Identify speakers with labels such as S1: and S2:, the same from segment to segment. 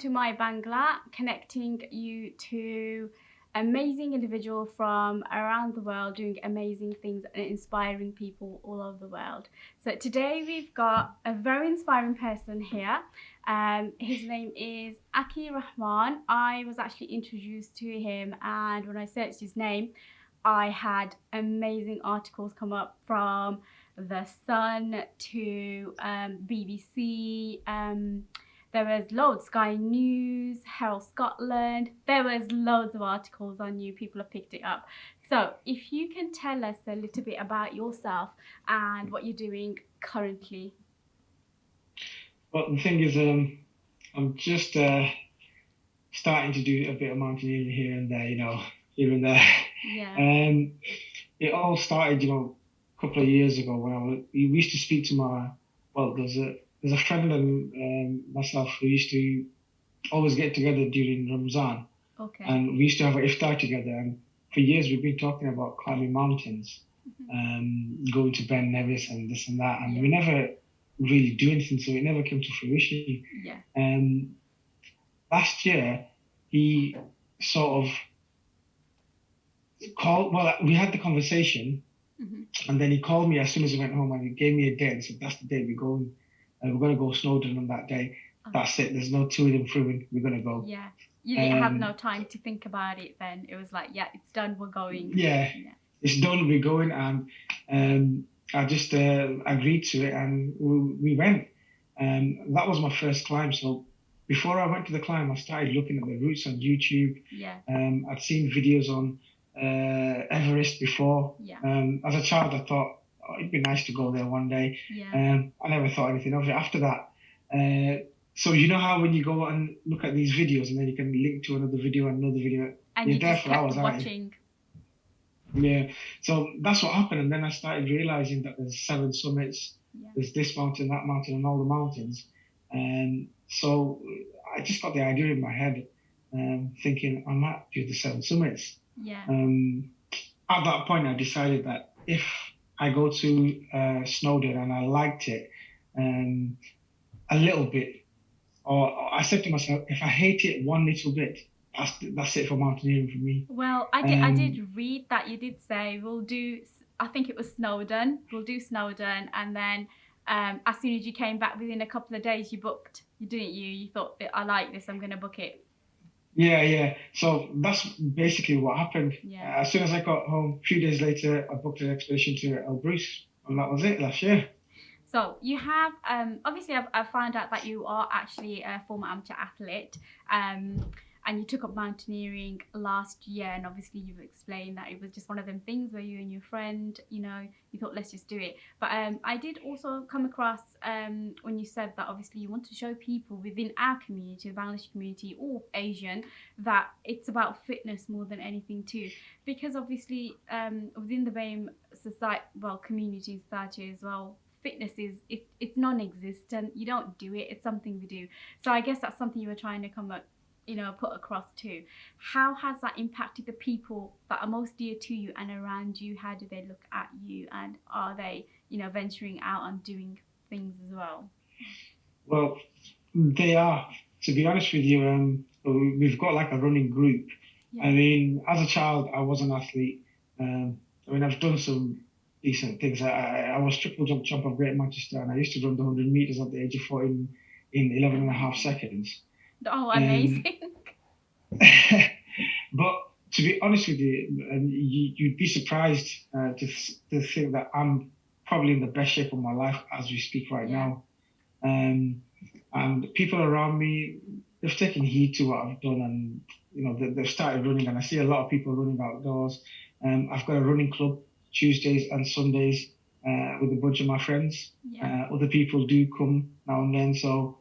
S1: to My Bangla, connecting you to amazing individual from around the world doing amazing things and inspiring people all over the world. So today we've got a very inspiring person here. His name is Akke Rahman. I was actually introduced to him, and when I searched his name, I had amazing articles come up from The Sun to BBC. There was loads, Sky News, Herald Scotland. There was loads of articles on you. People have picked it up. So if you can tell us a little bit about yourself and what you're doing currently.
S2: Well, the thing is, I'm just starting to do a bit of mountaineering here and there, here and there.
S1: Yeah.
S2: It all started, a couple of years ago when we used to speak to there's a friend and myself who used to always get together during Ramzan.
S1: Okay.
S2: And we used to have an iftar together. And for years we've been talking about climbing mountains, going to Ben Nevis and this and that. And we never really do anything, so it never came to fruition.
S1: Yeah.
S2: Last year, he sort of called, we had the conversation, and then he called me as soon as he went home and he gave me a date and said, that's the day we're going. We're going to go Snowdon on that day. That's it. There's no to and fro-ing. We're going to go.
S1: Yeah. You didn't have no time to think about it then. It was like, yeah, it's done. We're going.
S2: Yeah. It's done. We're going. And I just agreed to it and we went. That was my first climb. So before I went to the climb, I started looking at the routes on YouTube.
S1: Yeah.
S2: I'd seen videos on Everest before.
S1: Yeah.
S2: As a child, I thought, it'd be nice to go there one day.
S1: Yeah.
S2: I never thought anything of it after that. So you know how when you go and look at these videos and then you can link to another video and another video,
S1: and you're there for hours, watching.
S2: Yeah. So that's what happened, and then I started realizing that there's 7 summits. Yeah. There's this mountain, that mountain, and all the mountains. And so I just got the idea in my head, thinking I might do the 7 summits.
S1: Yeah.
S2: At that point, I decided that if I go to Snowdon and I liked it a little bit, or I said to myself, if I hate it one little bit, that's it for mountaineering for me.
S1: Well, I did read that you did say we'll do, I think it was Snowdon, we'll do Snowdon, and then as soon as you came back within a couple of days, you booked, didn't you? You thought, I like this, I'm going to book it.
S2: Yeah. So that's basically what happened.
S1: Yeah.
S2: As soon as I got home, a few days later, I booked an expedition to Elbrus, and that was it last year.
S1: So you have, obviously I've found out that you are actually a former amateur athlete, and you took up mountaineering last year, and obviously you've explained that it was just one of them things where you and your friend, you thought, let's just do it. But I did also come across when you said that obviously you want to show people within our community, the Bangladeshi community or Asian, that it's about fitness more than anything too. Because obviously within the BAME society, community society as well, fitness it's non-existent. You don't do it, it's something we do. So I guess that's something you were trying to put across too. How has that impacted the people that are most dear to you and around you? How do they look at you, and are they venturing out and doing things as well?
S2: Well, they are, to be honest with you. We've got like a running group. Yeah. I mean, as a child I was an athlete. I've done some decent things. I was triple jump champ of Great Manchester, and I used to run the 100 meters at the age of 14 in 11 and a half seconds.
S1: Oh, amazing.
S2: But to be honest with you, you'd be surprised to think that I'm probably in the best shape of my life as we speak right now. And people around me, they've taken heed to what I've done, and they've started running, and I see a lot of people running outdoors. I've got a running club Tuesdays and Sundays with a bunch of my friends.
S1: Yeah.
S2: Other people do come now and then, so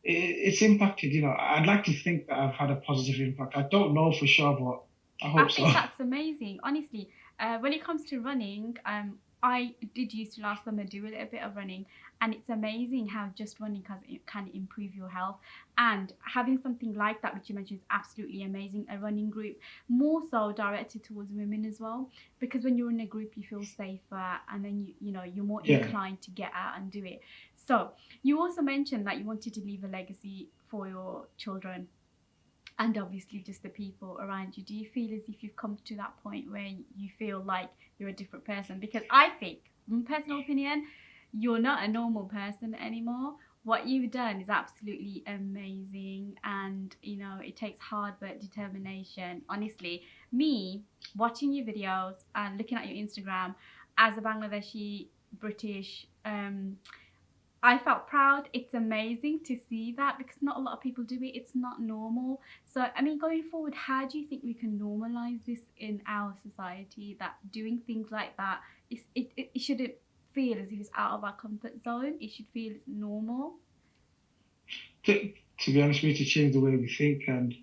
S2: it's impacted. I'd like to think that I've had a positive impact. I don't know for sure, but I hope so.
S1: I think that's amazing, honestly. When it comes to running, I did used to last summer do a little bit of running, and it's amazing how just running can improve your health. And having something like that, which you mentioned, is absolutely amazing. A running group, more so directed towards women as well, because when you're in a group, you feel safer, and then you're more inclined to get out and do it. So you also mentioned that you wanted to leave a legacy for your children and obviously just the people around you? Do you feel as if you've come to that point where you feel like you're a different person? Because I think, in personal opinion, you're not a normal person anymore. What you've done is absolutely amazing, and it takes hard work, determination. Honestly, me watching your videos and looking at your Instagram as a Bangladeshi British, I felt proud. It's amazing to see that because not a lot of people do it. It's not normal. So, I mean, going forward, how do you think we can normalize this in our society, that doing things like that, it shouldn't feel as if it's out of our comfort zone? It should feel normal.
S2: To be honest, we need to change the way we think. And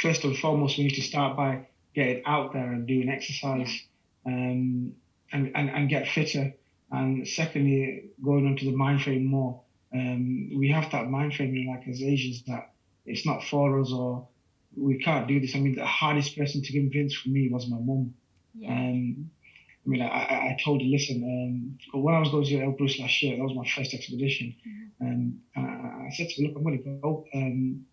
S2: first and foremost, we need to start by getting out there and doing exercise, and get fitter. And secondly, going onto the mind frame more. We have that mind frame, like as Asians, that it's not for us or we can't do this. I mean, the hardest person to convince for me was my mum.
S1: Yeah.
S2: I mean, I told her, listen, when I was going to Elbrus last year, that was my first expedition. I said to her, look, I'm going to go.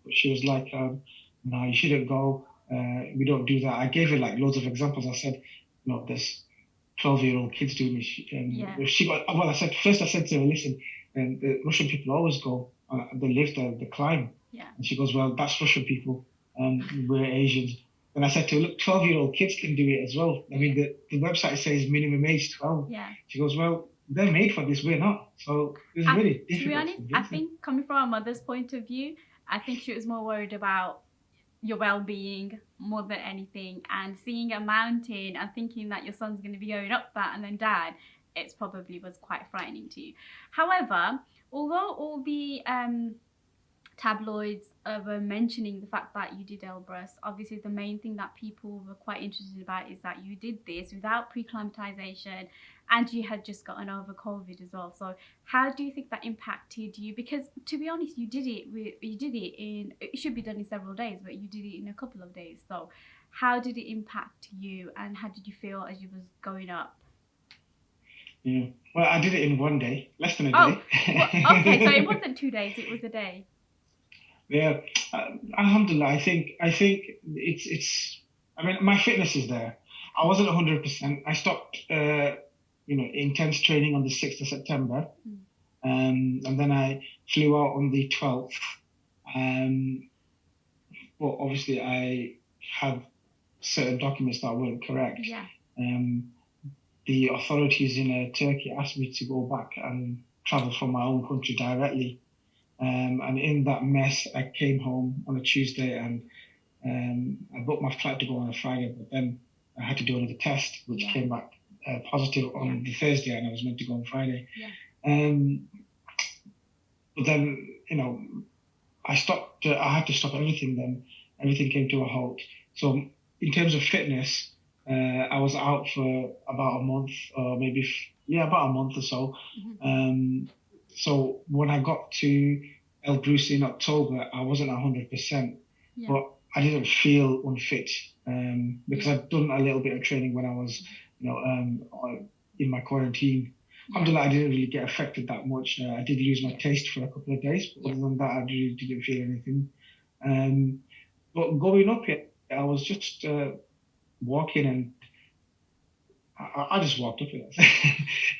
S2: But she was like, no, you shouldn't go. We don't do that. I gave her like loads of examples. I said, no, there's 12-year-old kids doing this. I said to her, listen, the Russian people always go, they live there, they climb.
S1: Yeah.
S2: And she goes, well, that's Russian people. We're Asians. And I said to her, look, 12-year-old kids can do it as well. I mean, the website says minimum age 12.
S1: Yeah.
S2: She goes, well, they're made for this, we're not. So it's really difficult.
S1: To be honest, I think coming from our mother's point of view, I think she was more worried about your well-being more than anything, and seeing a mountain and thinking that your son's going to be going up that and then dad, it probably was quite frightening to you. However, although all the tabloids were mentioning the fact that you did Elbrus, obviously the main thing that people were quite interested about is that you did this without pre-climatization and you had just gotten over COVID as well. So how do you think that impacted you? Because to be honest, you did it should be done in several days, but you did it in a couple of days. So how did it impact you and how did you feel as you was going up?
S2: Yeah. Well, I did it in one day, less than a day.
S1: Well, okay, so it wasn't 2 days, it was a day.
S2: Yeah, alhamdulillah, I think it's. I mean, my fitness is there. I wasn't 100%. I stopped, intense training on the 6th of September, and then I flew out on the 12th. But obviously, I had certain documents that weren't correct.
S1: Yeah.
S2: The authorities in Turkey asked me to go back and travel from my own country directly. And in that mess, I came home on a Tuesday and I booked my flight to go on a Friday, but then I had to do another test, which came back positive on the Thursday, and I was meant to go on Friday.
S1: Yeah.
S2: But then, I stopped. I had to stop everything. Then everything came to a halt. So in terms of fitness, I was out for about a month, or maybe about a month or so. So when I got to Elbrus in October, I wasn't 100%, but I didn't feel unfit because I'd done a little bit of training when I was, in my quarantine. Alhamdulillah, I didn't really get affected that much. I did lose my taste for a couple of days, but other than that, I really didn't feel anything. But going up it, I was just walking and I just walked up it.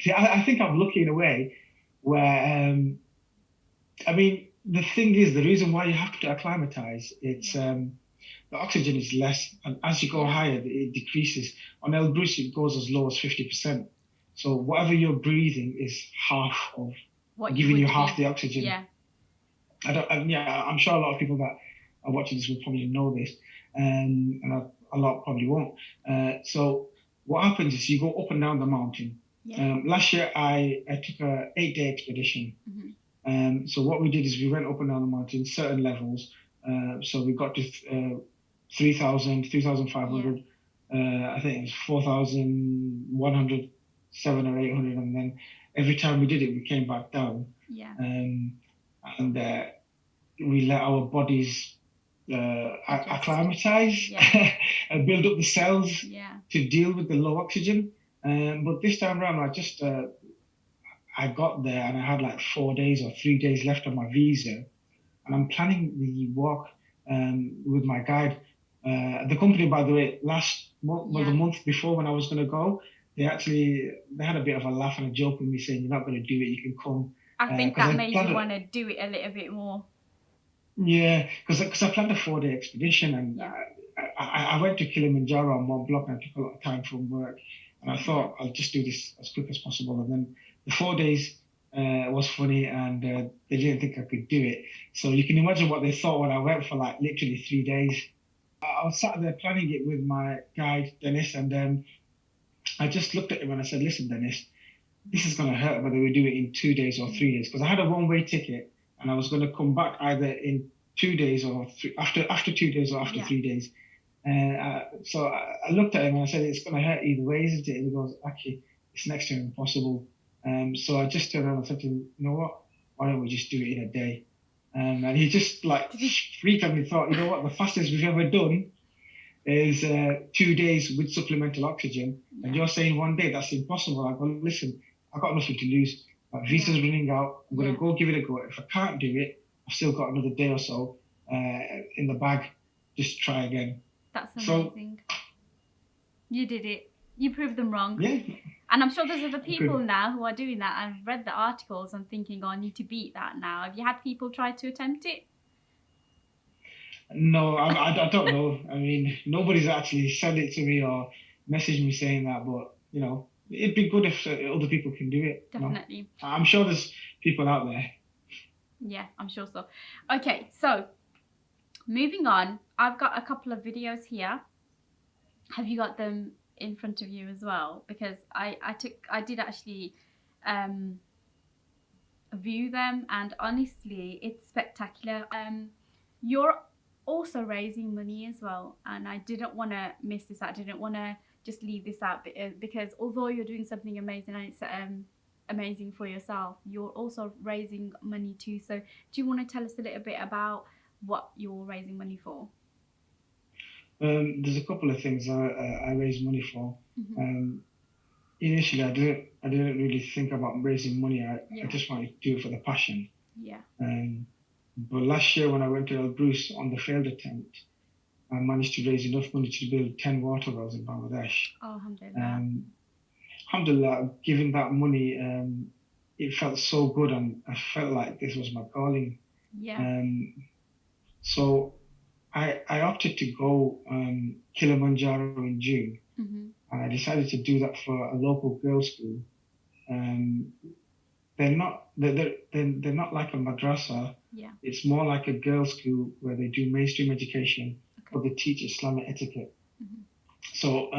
S2: See, I think I'm lucky in a way where, the thing is, the reason why you have to acclimatize, it's the oxygen is less, and as you go higher, it decreases. On Elbrus, it goes as low as 50%. So whatever you're breathing is half of giving you half the oxygen.
S1: Yeah.
S2: I'm sure a lot of people that are watching this will probably know this, and a lot probably won't. So what happens is you go up and down the mountain. Yeah. Last year, I took an 8-day expedition. So what we did is we went up and down the mountain, certain levels. So we got to 3,000, 3,500. I think it was 4,100, 700 or 800. And then every time we did it, we came back down.
S1: Yeah.
S2: And we let our bodies acclimatize and build up the cells to deal with the low oxygen. But this time around, I got there and I had like 4 days or 3 days left on my visa. and I'm planning the walk with my guide. The company, by the way, last month, well, the month before when I was going to go, they had a bit of a laugh and a joke with me saying, "You're not going to do it. You can come."
S1: I think that made you want to do it a little bit more.
S2: Yeah, because I planned a 4-day expedition, and I went to Kilimanjaro on Mont Blanc, and I took a lot of time from work, and I thought I'll just do this as quick as possible. And then the 4 days was funny, and they didn't think I could do it. So you can imagine what they thought when I went for like literally 3 days. I was sat there planning it with my guide Dennis, and I just looked at him and I said, "Listen, Dennis, this is going to hurt whether we do it in 2 days or 3 days, because I had a one-way ticket and I was going to come back either in 2 days or after 2 days or after 3 days." So I looked at him and I said, "It's going to hurt either way, isn't it?" And he goes, "Actually, it's next to impossible." So I just turned around and said to him, "You know what? Why don't we just do it in a day?" And he just like freaked out and thought, "You know what? The fastest we've ever done is 2 days with supplemental oxygen, and you're saying 1 day? That's impossible." I go, "Listen, I've got nothing to lose. My visa's running out. I'm going to go give it a go. If I can't do it, I've still got another day or so in the bag. Just try again."
S1: That's amazing. So, you did it. You proved them wrong.
S2: Yeah.
S1: And I'm sure there's other people now who are doing that. I've read the articles and thinking, "Oh, I need to beat that now." Have you had people try to attempt it?
S2: No, I don't know. I mean, nobody's actually said it to me or messaged me saying that, but you know, it'd be good if other people can do it.
S1: Definitely.
S2: You know? I'm sure there's people out there.
S1: Yeah, I'm sure so. Okay, so moving on, I've got a couple of videos here. Have you got them in front of you as well? Because I did actually view them, and honestly, it's spectacular. You're also raising money as well, and I didn't want to miss this out. I didn't want to just leave this out, because although you're doing something amazing and it's amazing for yourself, you're also raising money too. So do you want to tell us a little bit about what you're raising money for?
S2: There's a couple of things I raise money for. Initially, I didn't really think about raising money. I just wanted to do it for the passion.
S1: Yeah.
S2: But last year when I went to Elbrus on the failed attempt, I managed to raise enough money to build 10 water wells in Bangladesh.
S1: Oh, alhamdulillah.
S2: Alhamdulillah, giving that money, it felt so good, and I felt like this was my calling.
S1: Yeah.
S2: So I opted to go Kilimanjaro in June, and I decided to do that for a local girls' school. They're not like a madrasa.
S1: Yeah.
S2: It's more like a girls' school where they do mainstream education, but they teach Islamic etiquette. So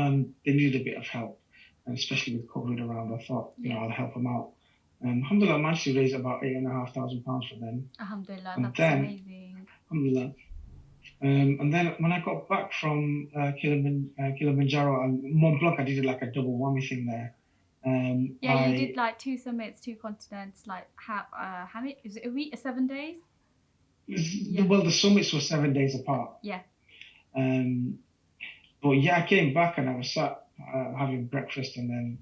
S2: they needed a bit of help, and especially with COVID around, I thought, you know, I'll help them out. Alhamdulillah, I managed to raise about £8,500 for them.
S1: Alhamdulillah, that's amazing.
S2: Alhamdulillah. And then when I got back from Kilimanjaro and Mont Blanc, I did like a double whammy thing there.
S1: You did like 2 summits, 2 continents. Like how many? Is it a week? 7 days?
S2: Well, the summits were 7 days apart.
S1: Yeah.
S2: But yeah, I came back and I was sat having breakfast, and then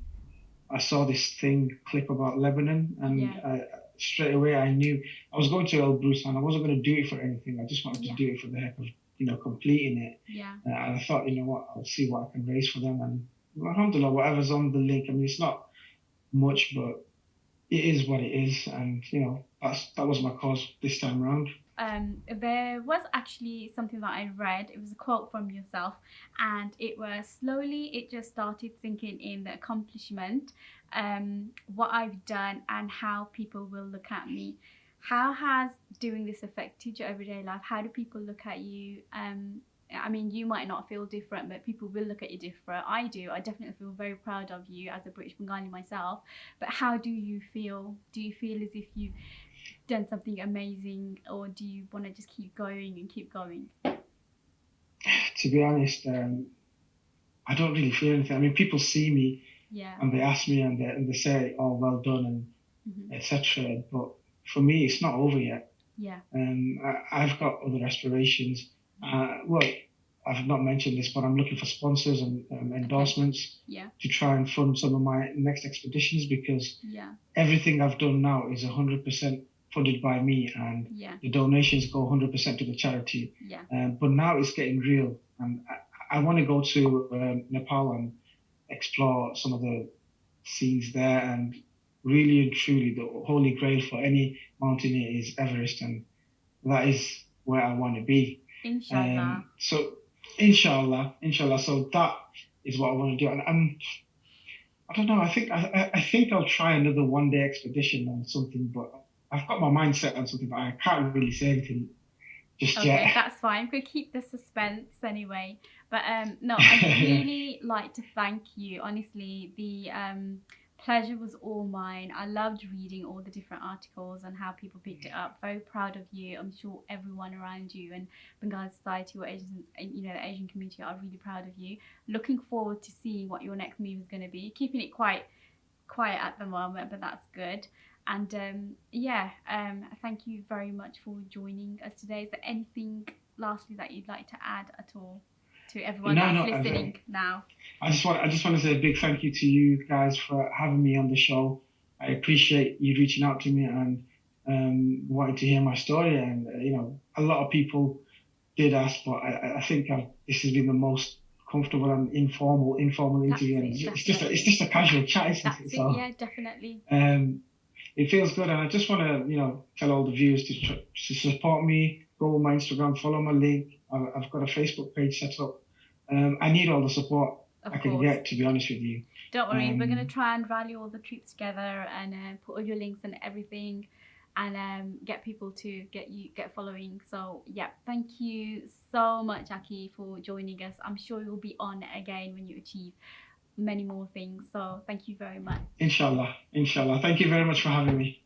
S2: I saw this clip about Lebanon, and straight away I knew I was going to Elbrus, and I wasn't going to do it for anything. I just wanted to do it for the heck of, you know, completing it.
S1: Yeah.
S2: And I thought, you know what, I'll see what I can raise for them, and alhamdulillah, whatever's on the link. I mean, it's not much, but it is what it is, and you know, that was my cause this time around.
S1: There was actually something that I read. It was a quote from yourself, and it was slowly it just started sinking in, the accomplishment, what I've done and how people will look at me. How has doing this affected your everyday life? How do people look at you? I mean, you might not feel different, but people will look at you different. I do. I definitely feel very proud of you as a British Bengali myself. But how do you feel? Do you feel as if you've done something amazing, or do you want to just keep going and keep going?
S2: To be honest, I don't really feel anything. I mean, people see me, and they ask me, and they say, "Oh, well done," and etc. But for me, it's not over yet.
S1: Yeah.
S2: I've got other aspirations. Well, I've not mentioned this, but I'm looking for sponsors and endorsements to try and fund some of my next expeditions, because everything I've done now is 100% funded by me, and
S1: Yeah.
S2: the donations go 100% to the charity.
S1: Yeah.
S2: But now it's getting real, and I want to go to Nepal and explore some of the scenes there, and really and truly the holy grail for any mountaineer is Everest, and that is where I want to be.
S1: Inshallah.
S2: So inshallah, so that is what I want to do. And I don't know, I think I'll try another 1 day expedition on something, but I've got my mind set on something, but I can't really say anything just yet.
S1: Okay, that's fine. We'll keep the suspense anyway. But no, I'd really like to thank you. Honestly, the pleasure was all mine. I loved reading all the different articles and how people picked it up. Very proud of you. I'm sure everyone around you and Bengali society or Asian, the Asian community are really proud of you. Looking forward to seeing what your next move is going to be. Keeping it quite quiet at the moment, but that's good. And thank you very much for joining us today. Is there anything lastly that you'd like to add at all to everyone that's listening now?
S2: I just want to say a big thank you to you guys for having me on the show. I appreciate you reaching out to me and wanting to hear my story. And a lot of people did ask, but I think this has been the most comfortable and informal interview. It's just a casual chat, isn't it? So,
S1: yeah, definitely.
S2: It feels good, and I just want to tell all the viewers to support me. Go on my Instagram, follow my link. I've got a Facebook page set up. I need all the support I can get, to be honest with you.
S1: Don't worry, we're going to try and rally all the troops together and put all your links and everything, and get people to get following. So yeah, thank you so much, Akke, for joining us. I'm sure you'll be on again when you achieve many more things. So thank you very much.
S2: Inshallah. Thank you very much for having me.